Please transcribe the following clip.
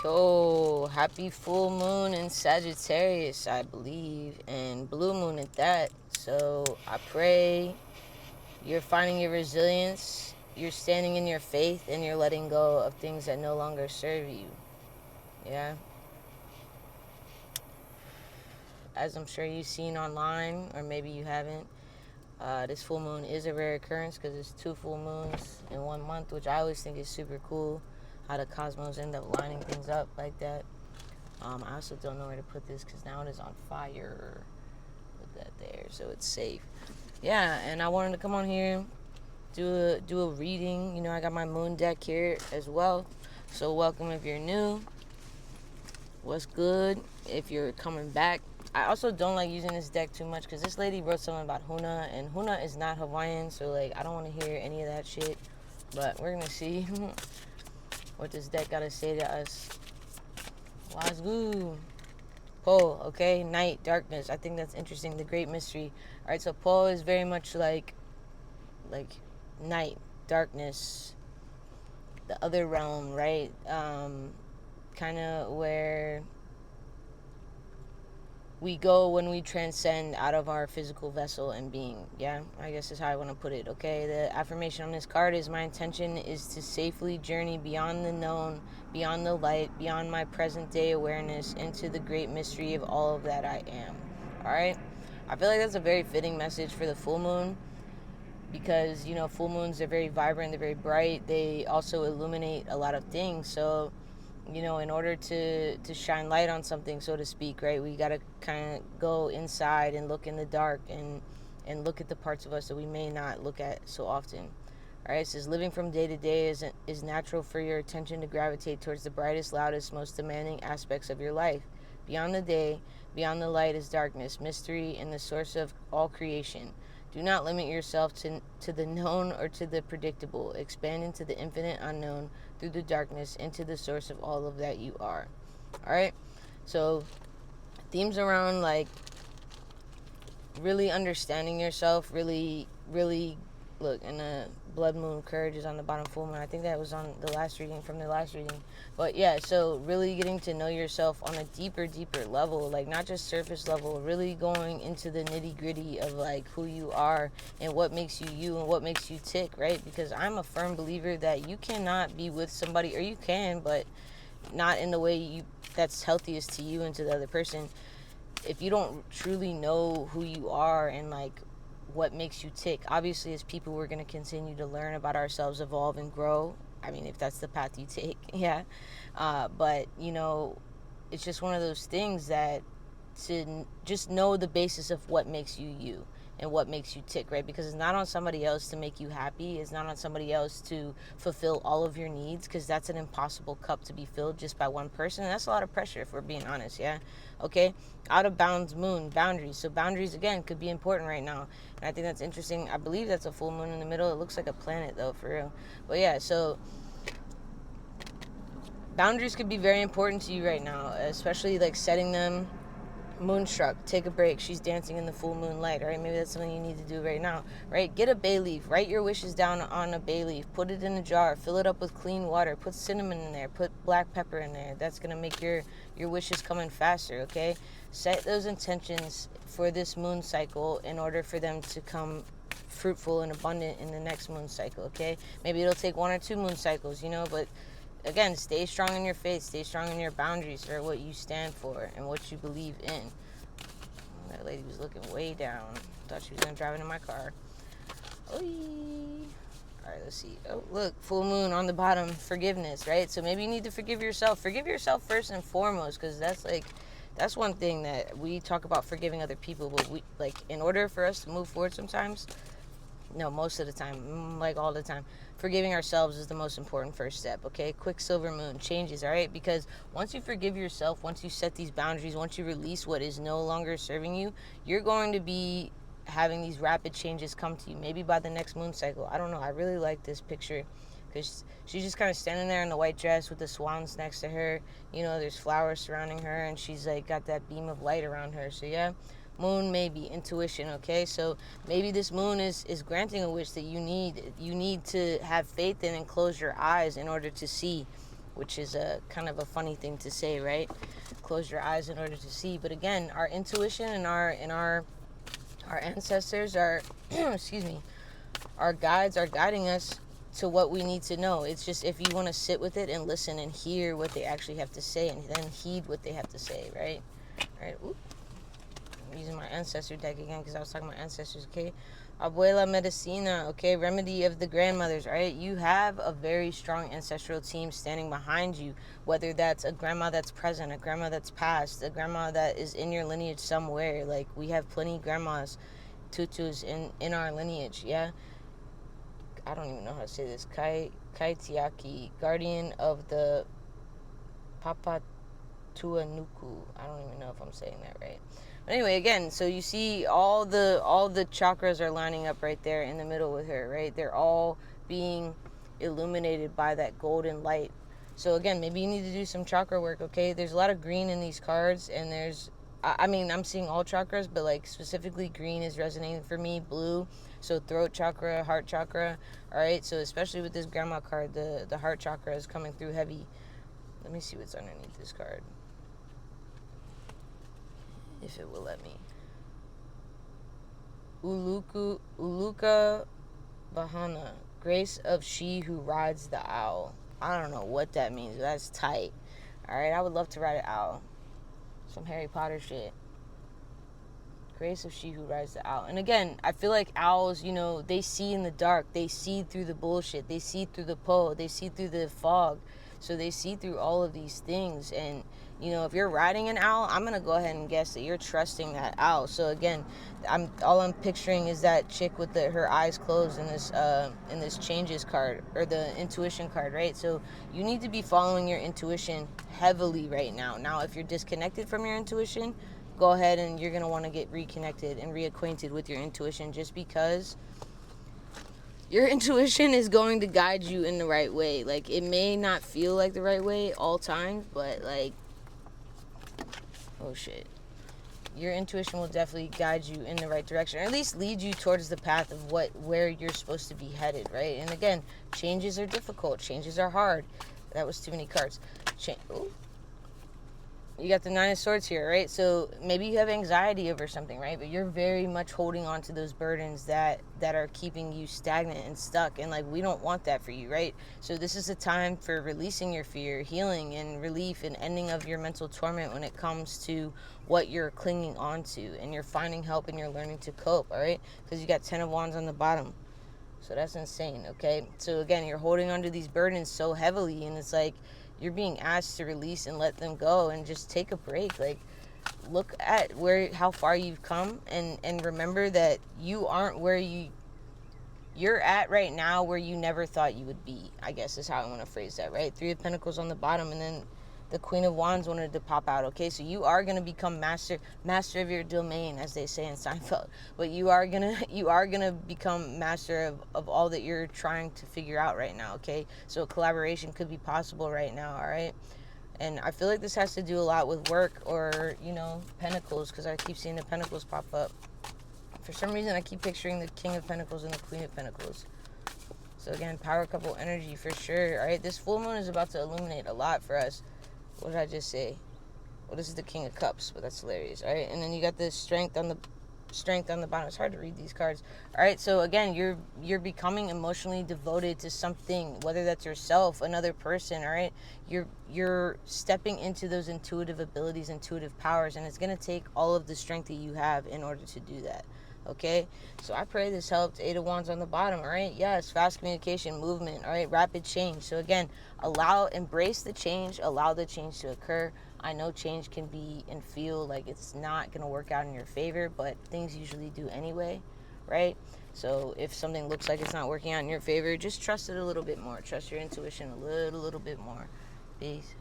Yo, happy full moon in Sagittarius, I believe, and blue moon at that. So I pray you're finding your resilience, you're standing in your faith, and you're letting go of things that no longer serve you. Yeah. As I'm sure you've seen online, or maybe you haven't, this full moon is a rare occurrence because it's two full moons in 1 month, which I always think is super cool. How the cosmos end up lining things up like that. I also don't know where to put this because now it is on fire. Put that there so it's safe. Yeah, and I wanted to come on here, do a reading. You know, I got my moon deck here as well. So welcome if you're new. What's good if you're coming back? I also don't like using this deck too much because this lady wrote something about Huna, and Huna is not Hawaiian, so like I don't want to hear any of that shit. But we're gonna see what this deck gotta say to us. What's good? Po, okay? Night, darkness. I think that's interesting. The great mystery. Alright, so Po is very much like night, darkness, the other realm, right? Kind of where we go when we transcend out of our physical vessel and being. Yeah, I guess is how I want to put it. Okay, the affirmation on this card is my intention is to safely journey beyond the known, beyond the light, beyond my present day awareness, into the great mystery of all of that I am. All right, I feel like that's a very fitting message for the full moon because, you know, full moons are very vibrant, they're very bright, they also illuminate a lot of things. So, you know, in order to shine light on something, so to speak, right, we got to kind of go inside and look in the dark and look at the parts of us that we may not look at so often. All right, it says living from day to day is natural for your attention to gravitate towards the brightest, loudest, most demanding aspects of your life. Beyond the day, beyond the light is darkness, mystery, and the source of all creation. Do not limit yourself to the known or to the predictable. Expand into the infinite unknown through the darkness into the source of all of that you are. All right? So, themes around like really understanding yourself, really look, and the blood moon courage is on the bottom full moon. I think that was on the last reading from the last reading. But yeah, so really getting to know yourself on a deeper level, like not just surface level, really going into the nitty-gritty of like who you are and what makes you you and what makes you tick, right? Because I'm a firm believer that you cannot be with somebody, or you can, but not in the way you that's healthiest to you and to the other person, if you don't truly know who you are and like what makes you tick. Obviously, as people, we're going to continue to learn about ourselves, evolve, and grow. I mean, if that's the path you take, yeah. But, you know, it's just one of those things that to just know the basis of what makes you you and what makes you tick, right? Because it's not on somebody else to make you happy. It's not on somebody else to fulfill all of your needs, because that's an impossible cup to be filled just by one person. And that's a lot of pressure, if we're being honest, yeah? Okay? Out of bounds moon, boundaries. So boundaries, again, could be important right now. And I think that's interesting. I believe that's a full moon in the middle. It looks like a planet, though, for real. But yeah, so boundaries could be very important to you right now, especially like setting them. Moonstruck, take a break. She's dancing in the full moonlight. All right, maybe that's something you need to do right now. Right, get a bay leaf. Write your wishes down on a bay leaf. Put it in a jar. Fill it up with clean water. Put cinnamon in there. Put black pepper in there. That's gonna make your wishes come in faster. Okay, set those intentions for this moon cycle in order for them to come fruitful and abundant in the next moon cycle. Okay, maybe it'll take 1 or 2 moon cycles, you know, but again, stay strong in your faith, stay strong in your boundaries, or what you stand for and what you believe in. That lady was looking way down. Thought she was gonna drive into my car. Oy. Alright, let's see. Oh, look, full moon on the bottom, forgiveness, right? So maybe you need to forgive yourself. Forgive yourself first and foremost, because that's one thing that we talk about, forgiving other people, but we, like, in order for us to move forward sometimes, no, most of the time, like all the time, forgiving ourselves is the most important first step. Okay, quicksilver moon changes. All right, because once you forgive yourself, once you set these boundaries, once you release what is no longer serving you, you're going to be having these rapid changes come to you, maybe by the next moon cycle. I don't know. I really like this picture because she's just kind of standing there in the white dress with the swans next to her. You know, there's flowers surrounding her, and she's like got that beam of light around her. So yeah, moon, maybe intuition. Okay, so maybe this moon is granting a wish that you need to have faith in and close your eyes in order to see. which is a kind of a funny thing to say, right? Close your eyes in order to see. But again, our intuition and our ancestors are excuse me, our guides are guiding us to what we need to know. It's just if you want to sit with it and listen and hear what they actually have to say, and then heed what they have to say, right? All right. Oop. I'm using my ancestor deck again because I was talking about ancestors, okay? Abuela Medicina, okay? Remedy of the grandmothers, all right? You have a very strong ancestral team standing behind you, whether that's a grandma that's present, a grandma that's passed, a grandma that is in your lineage somewhere. Like, we have plenty of grandmas, tutus in our lineage, yeah? I don't even know how to say this. Kaitiaki, guardian of the Papatuanuku. I don't even know if I'm saying that right. But anyway, again, so you see all the chakras are lining up right there in the middle with her, right? They're all being illuminated by that golden light. So again, maybe you need to do some chakra work, okay? There's a lot of green in these cards, and I mean, I'm seeing all chakras, but like specifically green is resonating for me, blue, so throat chakra, heart chakra, all right? So especially with this grandma card, the heart chakra is coming through heavy. Let me see what's underneath this card, if it will let me. Uluka Bahana, grace of she who rides the owl. I don't know what that means, but that's tight. All right, I would love to ride an owl. Some Harry Potter shit. Grace of she who rides the owl. And again, I feel like owls, you know, they see in the dark. They see through the bullshit. They see through the pole. They see through the fog. So they see through all of these things. And, you know, if you're riding an owl, I'm going to go ahead and guess that you're trusting that owl. So again, all I'm picturing is that chick with her eyes closed in this changes card, or the intuition card, right? So you need to be following your intuition heavily right now. Now, if you're disconnected from your intuition, go ahead and you're going to want to get reconnected and reacquainted with your intuition, just because your intuition is going to guide you in the right way. Like, it may not feel like the right way all times, but like, oh shit, your intuition will definitely guide you in the right direction, or at least lead you towards the path of where you're supposed to be headed, right? And again, changes are difficult, changes are hard. That was too many cards. Ooh. You got the Nine of Swords here, right? So maybe you have anxiety over something, right? But you're very much holding on to those burdens that are keeping you stagnant and stuck. And like, we don't want that for you, right? So this is a time for releasing your fear, healing and relief, and ending of your mental torment when it comes to what you're clinging on to. And you're finding help and you're learning to cope, all right? Because you got 10 of Wands on the bottom. So that's insane, okay? So again, you're holding onto these burdens so heavily, and it's like you're being asked to release and let them go and just take a break. Like, look at how far you've come, and remember that you aren't where you're at right now where you never thought you would be, I guess is how I want to phrase that, right? 3 of Pentacles on the bottom, and then the Queen of Wands wanted to pop out, okay? So you are going to become master of your domain, as they say in Seinfeld. But you are going to become master of all that you're trying to figure out right now, okay? So a collaboration could be possible right now, all right? And I feel like this has to do a lot with work, or, you know, Pentacles, because I keep seeing the Pentacles pop up. For some reason, I keep picturing the King of Pentacles and the Queen of Pentacles. So again, power couple energy for sure, all right? This full moon is about to illuminate a lot for us. What did I just say? Well, this is the King of Cups, but that's hilarious, all right? And then you got this strength on the bottom. It's hard to read these cards. All right, so again, you're becoming emotionally devoted to something, whether that's yourself, another person, all right? You're stepping into those intuitive abilities, intuitive powers, and it's going to take all of the strength that you have in order to do that. Okay, so I pray this helped. 8 of Wands on the bottom, all right? Yes, fast communication, movement, all right? Rapid change. So again, embrace the change, allow the change to occur. I know change can be and feel like it's not going to work out in your favor, but things usually do anyway, right? So if something looks like it's not working out in your favor, just trust it a little bit more. Trust your intuition a little bit more. Peace.